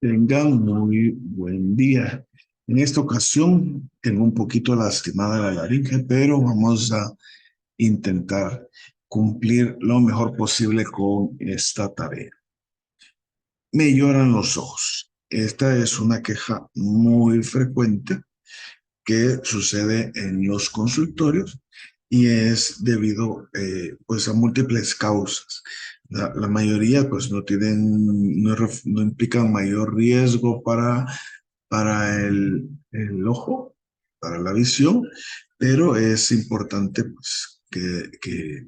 Tengan muy buen día. En esta ocasión tengo un poquito lastimada la laringe, pero vamos a intentar cumplir lo mejor posible con esta tarea. Me lloran los ojos. Esta es una queja muy frecuente que sucede en los consultorios y es debido pues a múltiples causas. La mayoría pues no tienen, no implican mayor riesgo para el ojo, para la visión, pero es importante pues, que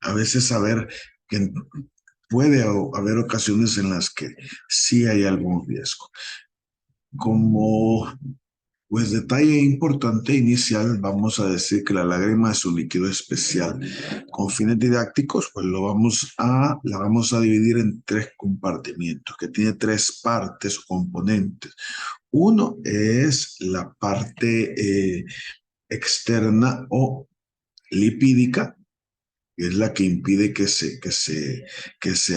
a veces saber que puede haber ocasiones en las que sí hay algún riesgo. Como pues detalle importante inicial, vamos a decir que la lágrima es un líquido especial. Con fines didácticos, pues la vamos a dividir en tres compartimientos, que tiene tres partes o componentes. Uno es la parte externa o lipídica, que es la que impide que se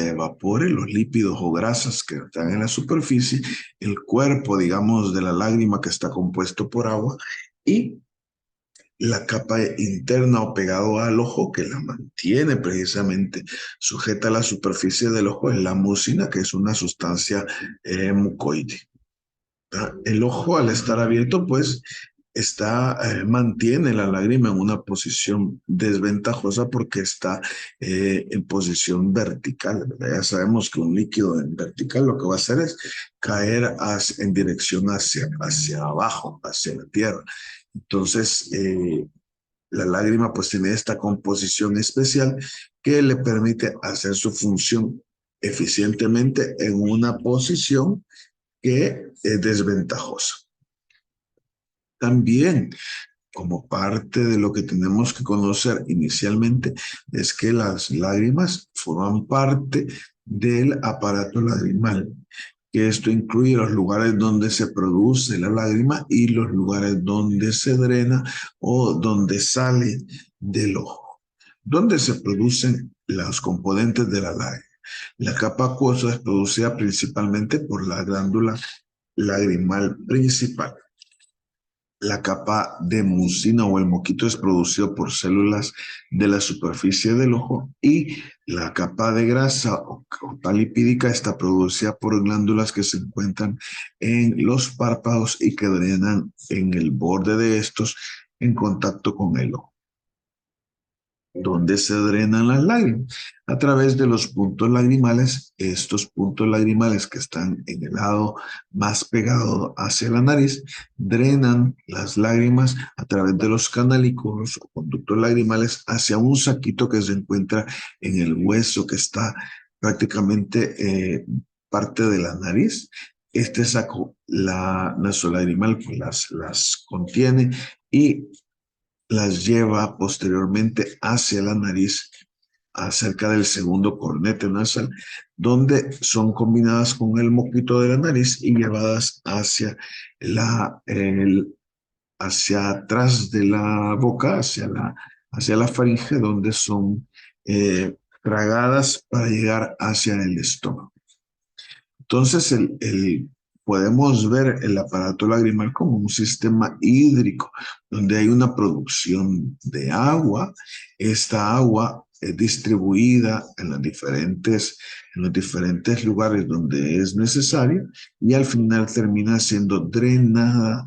evapore los lípidos o grasas que están en la superficie, el cuerpo, digamos, de la lágrima que está compuesto por agua y la capa interna o pegado al ojo que la mantiene precisamente sujeta a la superficie del ojo es la mucina, que es una sustancia mucoide. El ojo al estar abierto, pues mantiene la lágrima en una posición desventajosa porque está en posición vertical, ¿verdad? Ya sabemos que un líquido en vertical lo que va a hacer es caer en dirección hacia abajo, hacia la tierra. Entonces, la lágrima pues tiene esta composición especial que le permite hacer su función eficientemente en una posición que es desventajosa. También, como parte de lo que tenemos que conocer inicialmente, es que las lágrimas forman parte del aparato lagrimal, que esto incluye los lugares donde se produce la lágrima y los lugares donde se drena o donde sale del ojo. ¿Dónde se producen los componentes de la lágrima? La capa acuosa es producida principalmente por la glándula lagrimal principal. La capa de mucina o el moquito es producido por células de la superficie del ojo y la capa de grasa o capa lipídica está producida por glándulas que se encuentran en los párpados y que drenan en el borde de estos en contacto con el ojo. ¿Dónde se drenan las lágrimas? A través de los puntos lagrimales. Estos puntos lagrimales que están en el lado más pegado hacia la nariz drenan las lágrimas a través de los canalículos o conductos lagrimales hacia un saquito que se encuentra en el hueso que está prácticamente parte de la nariz. Este saco, la nasolagrimal, pues las contiene y las lleva posteriormente hacia la nariz, acerca del segundo cornete nasal, donde son combinadas con el moquito de la nariz y llevadas hacia atrás de la boca, hacia la faringe, donde son tragadas para llegar hacia el estómago. Entonces, podemos ver el aparato lagrimal como un sistema hídrico, donde hay una producción de agua. Esta agua es distribuida en los diferentes lugares donde es necesario y al final termina siendo drenada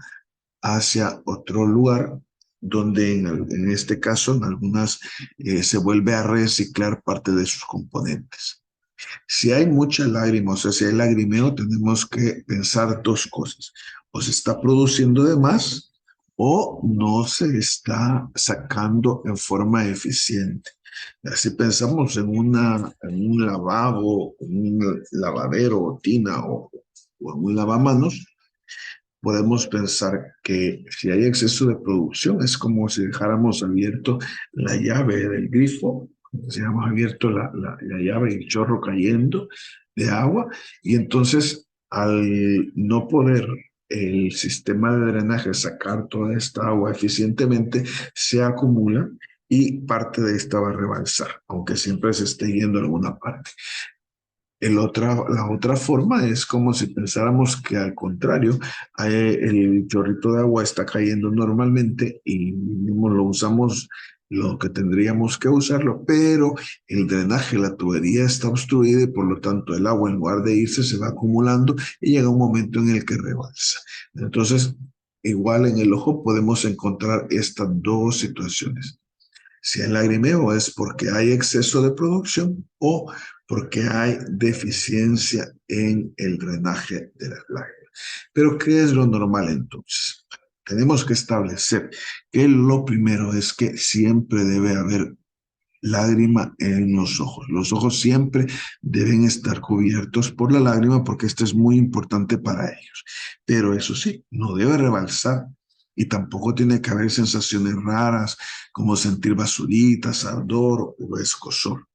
hacia otro lugar donde en este caso en algunas se vuelve a reciclar parte de sus componentes. Si hay mucha lágrima, o sea, si hay lagrimeo, tenemos que pensar dos cosas. O se está produciendo de más o no se está sacando en forma eficiente. Si pensamos en un lavabo, en un lavadero o tina o en un lavamanos, podemos pensar que si hay exceso de producción es como si dejáramos abierto la llave del grifo, si dejamos abierto la llave y el chorro cayendo de agua, y entonces al no poder el sistema de drenaje sacar toda esta agua eficientemente, se acumula y parte de esta va a rebalsar, aunque siempre se esté yendo a alguna parte. La otra forma es como si pensáramos que al contrario, el chorrito de agua está cayendo normalmente y mismo lo usamos lo que tendríamos que usarlo, pero el drenaje, la tubería está obstruida y por lo tanto el agua en lugar de irse se va acumulando y llega un momento en el que rebalsa. Entonces, igual en el ojo podemos encontrar estas dos situaciones. Si el lagrimeo es porque hay exceso de producción o porque hay deficiencia en el drenaje de las lágrimas. Pero, ¿qué es lo normal entonces? Tenemos que establecer que lo primero es que siempre debe haber lágrima en los ojos. Los ojos siempre deben estar cubiertos por la lágrima porque esto es muy importante para ellos. Pero eso sí, no debe rebalsar y tampoco tiene que haber sensaciones raras como sentir basuritas, ardor o escozor.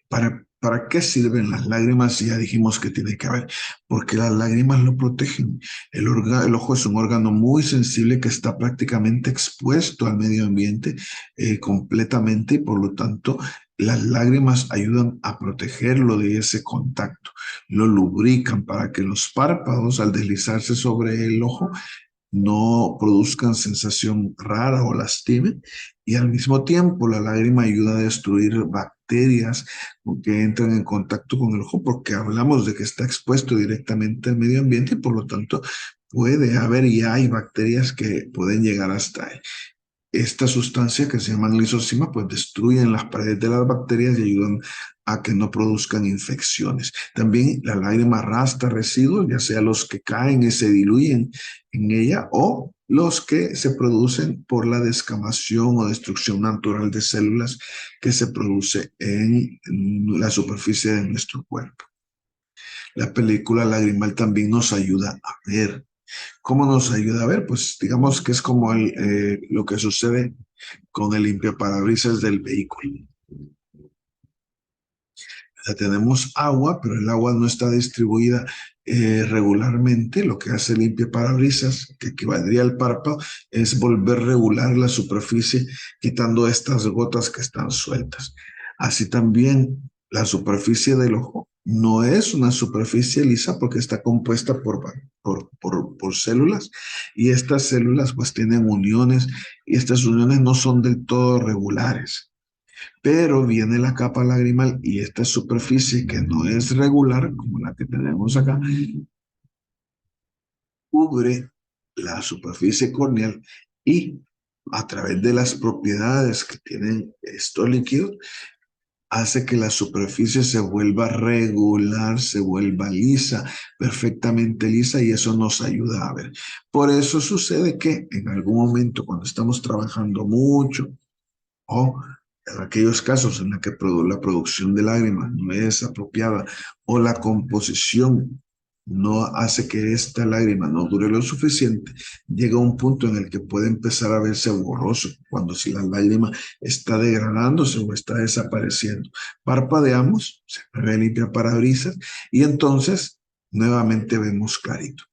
¿Para qué sirven las lágrimas? Ya dijimos que tiene que haber, porque las lágrimas lo protegen. El ojo es un órgano muy sensible que está prácticamente expuesto al medio ambiente completamente y por lo tanto las lágrimas ayudan a protegerlo de ese contacto. Lo lubrican para que los párpados al deslizarse sobre el ojo no produzcan sensación rara o lastimen y al mismo tiempo la lágrima ayuda a destruir bacterias que entran en contacto con el ojo porque hablamos de que está expuesto directamente al medio ambiente y por lo tanto puede haber y hay bacterias que pueden llegar hasta ahí. Esta sustancia que se llaman lisosima, pues destruyen las paredes de las bacterias y ayudan a que no produzcan infecciones. También la lágrima arrastra residuos, ya sea los que caen y se diluyen en ella o los que se producen por la descamación o destrucción natural de células que se produce en la superficie de nuestro cuerpo. La película lagrimal también nos ayuda a ver. ¿Cómo nos ayuda a ver? Pues digamos que es como lo que sucede con el limpiaparabrisas del vehículo. Ya tenemos agua, pero el agua no está distribuida regularmente. Lo que hace el limpiaparabrisas, que equivaldría al párpado, es volver regular la superficie, quitando estas gotas que están sueltas. Así también la superficie del ojo no es una superficie lisa porque está compuesta por células y estas células pues tienen uniones y estas uniones no son del todo regulares. Pero viene la capa lagrimal y esta superficie que no es regular, como la que tenemos acá, cubre la superficie corneal y a través de las propiedades que tienen estos líquidos, hace que la superficie se vuelva regular, se vuelva lisa, perfectamente lisa y eso nos ayuda a ver. Por eso sucede que en algún momento cuando estamos trabajando mucho, o en aquellos casos en los que la producción de lágrimas no es apropiada o la composición no hace que esta lágrima no dure lo suficiente, llega un punto en el que puede empezar a verse borroso, cuando si la lágrima está degradándose o está desapareciendo. Parpadeamos, se ve limpia parabrisas y entonces nuevamente vemos clarito.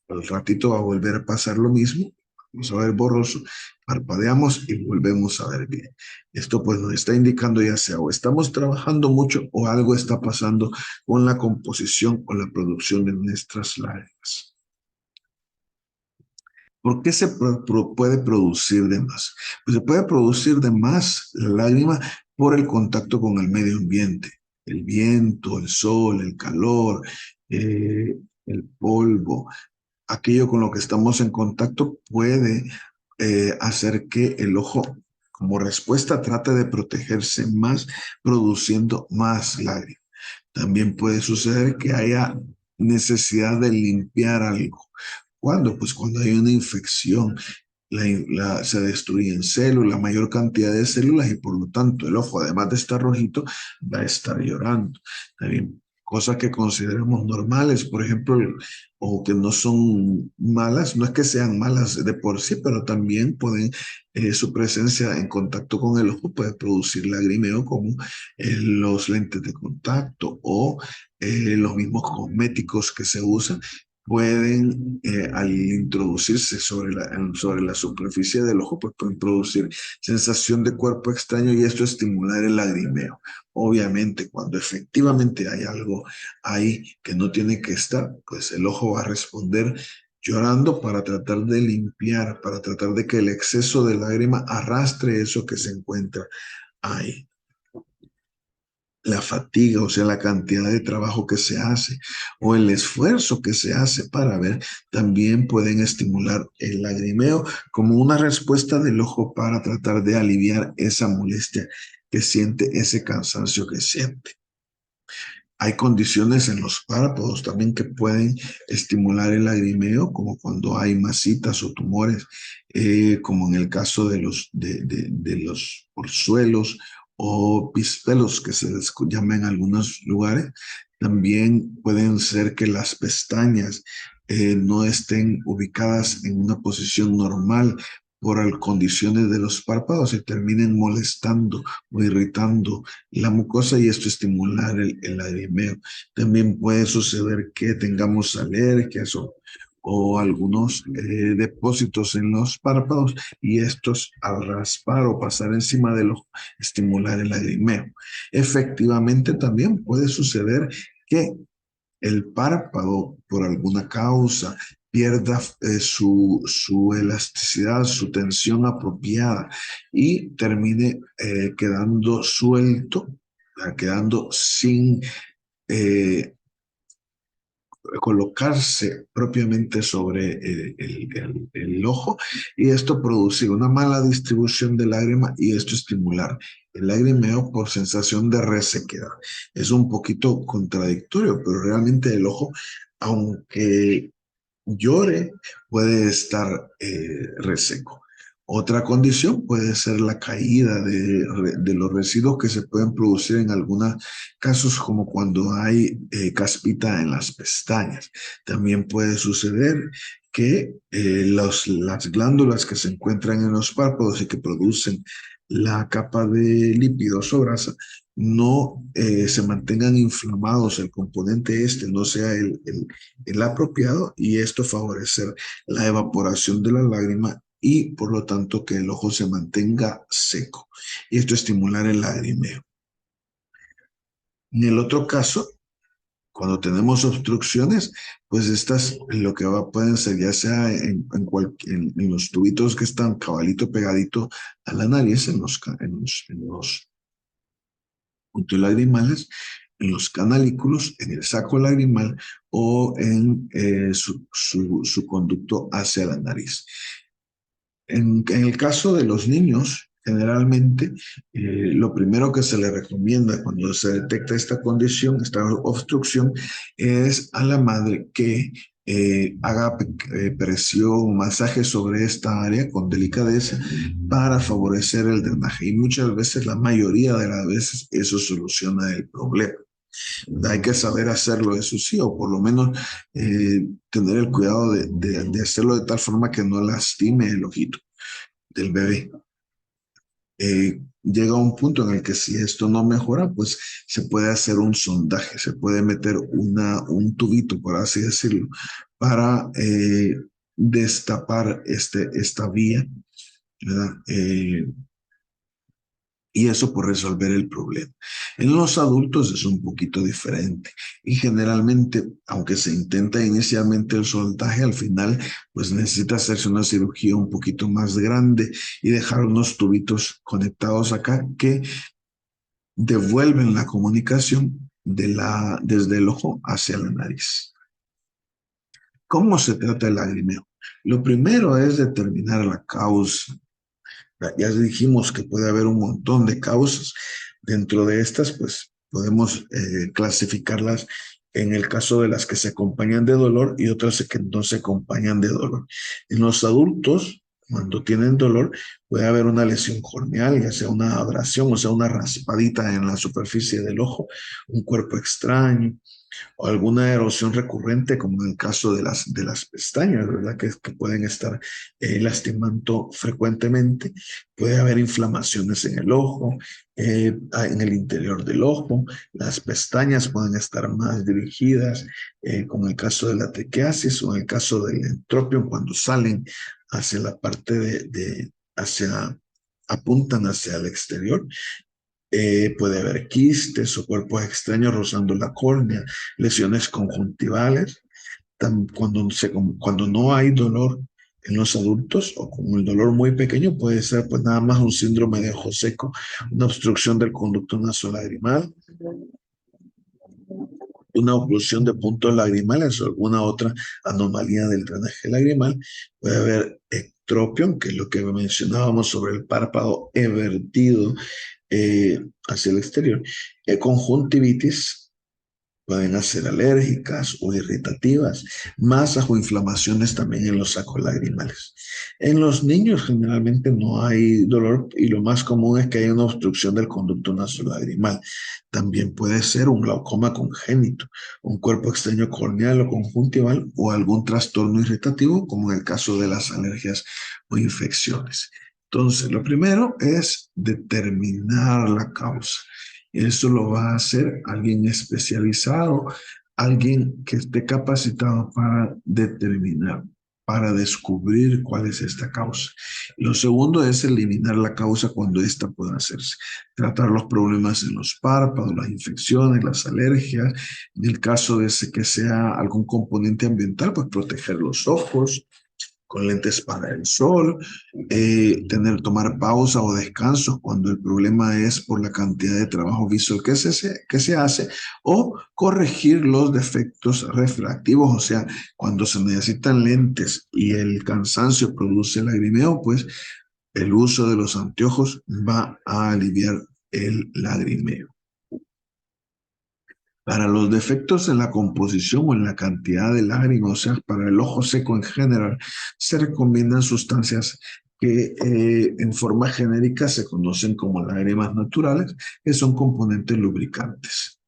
Al ratito va a volver a pasar lo mismo, vamos a ver borroso, parpadeamos y volvemos a ver bien. Esto pues nos está indicando ya sea o estamos trabajando mucho o algo está pasando con la composición o la producción de nuestras lágrimas. ¿Por qué se puede producir de más? Pues se puede producir de más la lágrima por el contacto con el medio ambiente, el viento, el sol, el calor, el polvo, aquello con lo que estamos en contacto puede hacer que el ojo, como respuesta, trate de protegerse más, produciendo más lágrimas. También puede suceder que haya necesidad de limpiar algo. ¿Cuándo? Pues cuando hay una infección, se destruyen células, mayor cantidad de células y por lo tanto el ojo, además de estar rojito, va a estar llorando. También cosas que consideramos normales, por ejemplo, o que no son malas, no es que sean malas de por sí, pero también pueden, su presencia en contacto con el ojo puede producir lagrimeo como los lentes de contacto o los mismos cosméticos que se usan pueden, al introducirse sobre la superficie del ojo, pues pueden producir sensación de cuerpo extraño y esto estimular el lagrimeo. Obviamente, cuando efectivamente hay algo ahí que no tiene que estar, pues el ojo va a responder llorando para tratar de limpiar, para tratar de que el exceso de lágrima arrastre eso que se encuentra ahí. La fatiga, o sea, la cantidad de trabajo que se hace o el esfuerzo que se hace para ver, también pueden estimular el lagrimeo como una respuesta del ojo para tratar de aliviar esa molestia que siente, ese cansancio que siente. Hay condiciones en los párpados también que pueden estimular el lagrimeo, como cuando hay masitas o tumores, como en el caso de los orzuelos o pispelos, que se les llama en algunos lugares. También pueden ser que las pestañas no estén ubicadas en una posición normal por las condiciones de los párpados y terminen molestando o irritando la mucosa y esto estimular el lagrimeo. También puede suceder que tengamos alergias o algunos depósitos en los párpados y estos al raspar o pasar encima del ojo estimular el lagrimeo. Efectivamente también puede suceder que el párpado por alguna causa pierda su elasticidad, su tensión apropiada y termine quedando suelto, quedando sin eh, colocarse propiamente sobre el ojo y esto produce una mala distribución de lágrima y esto estimular el lagrimeo por sensación de resequedad. Es un poquito contradictorio, pero realmente el ojo, aunque llore, puede estar reseco. Otra condición puede ser la caída de los residuos que se pueden producir en algunos casos, como cuando hay caspita en las pestañas. También puede suceder que las glándulas que se encuentran en los párpados y que producen la capa de lípidos o grasa no se mantengan inflamados, el componente este no sea el apropiado y esto favorecer la evaporación de la lágrima y por lo tanto que el ojo se mantenga seco. Y esto estimular el lagrimeo. En el otro caso, cuando tenemos obstrucciones, pues estas lo que pueden ser ya sea en los tubitos que están cabalito pegadito a la nariz, en los puntos lagrimales, en los canalículos, en el saco lagrimal o en su conducto hacia la nariz. En el caso de los niños, generalmente lo primero que se le recomienda cuando se detecta esta condición, esta obstrucción, es a la madre que haga presión, masaje sobre esta área con delicadeza para favorecer el drenaje. Y muchas veces, la mayoría de las veces, eso soluciona el problema. Hay que saber hacerlo, eso sí, o por lo menos tener el cuidado de hacerlo de tal forma que no lastime el ojito del bebé. Llega un punto en el que si esto no mejora, pues se puede hacer un sondaje, se puede meter un tubito, por así decirlo, para destapar esta vía, ¿verdad? Y eso por resolver el problema. En los adultos es un poquito diferente y generalmente, aunque se intenta inicialmente el soldaje, al final pues necesita hacerse una cirugía un poquito más grande y dejar unos tubitos conectados acá que devuelven la comunicación desde el ojo hacia la nariz. ¿Cómo se trata el lagrimeo? Lo primero es determinar la causa. Ya dijimos que puede haber un montón de causas. Dentro de estas, pues podemos clasificarlas en el caso de las que se acompañan de dolor y otras que no se acompañan de dolor. En los adultos, cuando tienen dolor, puede haber una lesión corneal, ya sea una abrasión, o sea, una raspadita en la superficie del ojo, un cuerpo extraño, o alguna erosión recurrente, como en el caso de las pestañas, ¿verdad? Que pueden estar lastimando frecuentemente. Puede haber inflamaciones en el ojo, en el interior del ojo. Las pestañas pueden estar más dirigidas, como en el caso de la tequiasis o en el caso del entropion, cuando salen hacia la parte hacia, apuntan hacia el exterior. Puede haber quistes o cuerpos extraños rozando la córnea, lesiones conjuntivales. Cuando no hay dolor en los adultos o con el dolor muy pequeño, puede ser pues nada más un síndrome de ojo seco, una obstrucción del conducto nasolagrimal, una oclusión de puntos lagrimales o alguna otra anomalía del drenaje lagrimal. Puede haber ectropión, que es lo que mencionábamos sobre el párpado evertido hacia el exterior. Conjuntivitis, pueden ser alérgicas o irritativas, masas o inflamaciones también en los sacos lagrimales. En los niños generalmente no hay dolor y lo más común es que haya una obstrucción del conducto nasolagrimal. También puede ser un glaucoma congénito, un cuerpo extraño corneal o conjuntival o algún trastorno irritativo, como en el caso de las alergias o infecciones. Entonces, lo primero es determinar la causa. Eso lo va a hacer alguien especializado, alguien que esté capacitado para determinar, para descubrir cuál es esta causa. Lo segundo es eliminar la causa cuando ésta pueda hacerse. Tratar los problemas en los párpados, las infecciones, las alergias. En el caso de que sea algún componente ambiental, pues proteger los ojos con lentes para el sol, tomar pausa o descansos cuando el problema es por la cantidad de trabajo visual que se hace, o corregir los defectos refractivos, o sea, cuando se necesitan lentes y el cansancio produce lagrimeo, pues el uso de los anteojos va a aliviar el lagrimeo. Para los defectos en la composición o en la cantidad de lágrimas, o sea, para el ojo seco en general, se recomiendan sustancias que en forma genérica se conocen como lágrimas naturales, que son componentes lubricantes.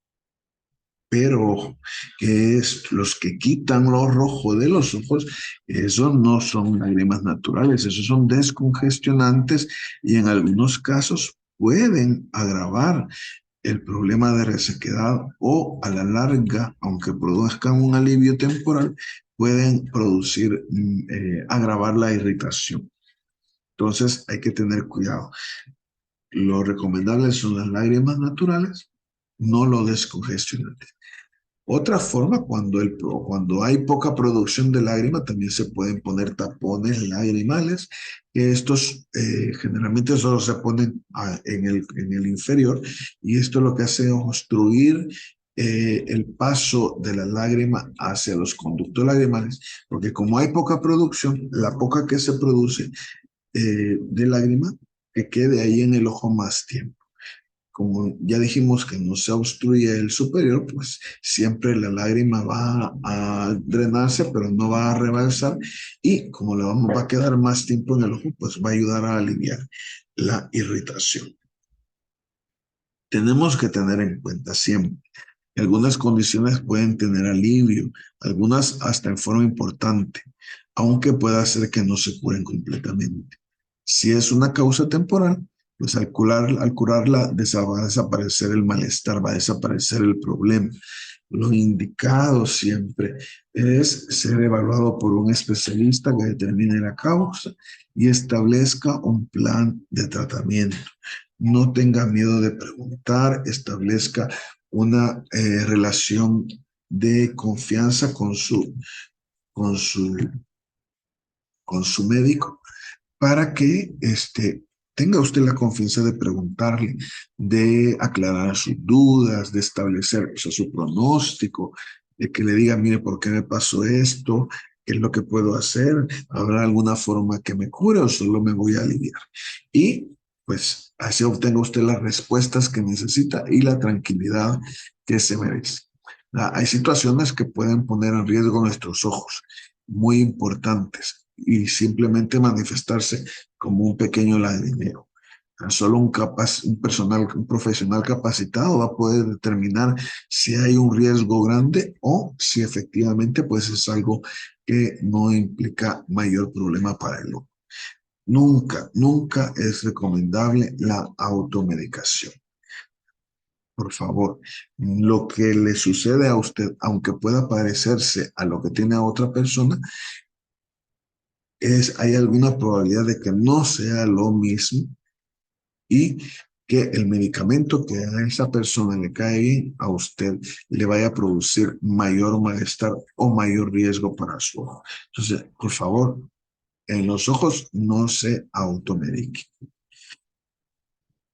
Pero que es los que quitan lo rojo de los ojos, esos no son lágrimas naturales, esos son descongestionantes y en algunos casos pueden agravar el problema de resequedad o a la larga, aunque produzcan un alivio temporal, pueden agravar la irritación. Entonces hay que tener cuidado. Lo recomendable son las lágrimas naturales, no los descongestionantes. Otra forma, cuando hay poca producción de lágrima, también se pueden poner tapones lagrimales, que estos generalmente solo se ponen en el inferior, y esto lo que hace es obstruir el paso de la lágrima hacia los conductos lagrimales, porque como hay poca producción, la poca que se produce de lágrima, que quede ahí en el ojo más tiempo. Como ya dijimos que no se obstruye el superior, pues siempre la lágrima va a drenarse, pero no va a rebalsar. Y como va a quedar más tiempo en el ojo, pues va a ayudar a aliviar la irritación. Tenemos que tener en cuenta siempre que algunas condiciones pueden tener alivio, algunas hasta en forma importante, aunque pueda ser que no se curen completamente. Si es una causa temporal, pues al curarla va a desaparecer el malestar, va a desaparecer el problema. Lo indicado siempre es ser evaluado por un especialista que determine la causa y establezca un plan de tratamiento. No tenga miedo de preguntar, establezca una relación de confianza con su, con su médico para que tenga usted la confianza de preguntarle, de aclarar sus dudas, de establecer, o sea, su pronóstico, de que le diga, mire, ¿por qué me pasó esto? ¿Qué es lo que puedo hacer? ¿Habrá alguna forma que me cure o solo me voy a aliviar? Y pues así obtenga usted las respuestas que necesita y la tranquilidad que se merece. Hay situaciones que pueden poner en riesgo nuestros ojos, muy importantes, y simplemente manifestarse como un pequeño lagrimeo. Solo un profesional capacitado va a poder determinar si hay un riesgo grande o si efectivamente pues es algo que no implica mayor problema para el hombre. Nunca, nunca es recomendable la automedicación. Por favor, lo que le sucede a usted, aunque pueda parecerse a lo que tiene a otra persona, hay alguna probabilidad de que no sea lo mismo y que el medicamento que a esa persona le cae bien, a usted le vaya a producir mayor malestar o mayor riesgo para su ojo. Entonces, por favor, en los ojos no se automedique.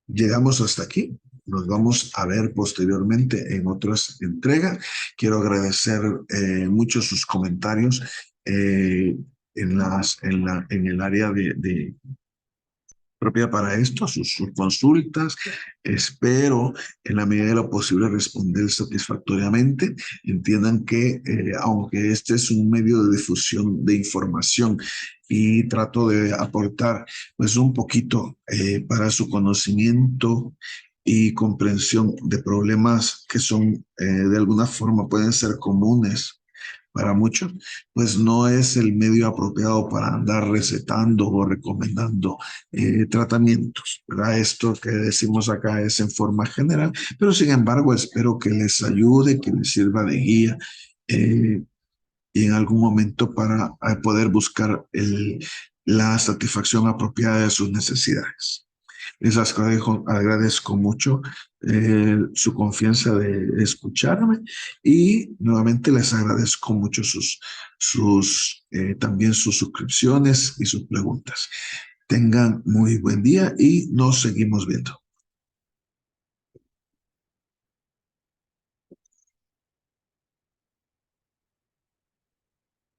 Llegamos hasta aquí. Nos vamos a ver posteriormente en otras entregas. Quiero agradecer mucho sus comentarios en el área propia para esto, sus consultas. Espero en la medida de lo posible responder satisfactoriamente. Entiendan que aunque este es un medio de difusión de información y trato de aportar pues un poquito para su conocimiento y comprensión de problemas que son de alguna forma pueden ser comunes para muchos, pues no es el medio apropiado para andar recetando o recomendando tratamientos, ¿verdad? Esto que decimos acá es en forma general, pero sin embargo espero que les ayude, que les sirva de guía eh, y en algún momento para poder buscar la satisfacción apropiada de sus necesidades. Les agradezco mucho su confianza de escucharme y nuevamente les agradezco mucho también sus suscripciones y sus preguntas. Tengan muy buen día y nos seguimos viendo.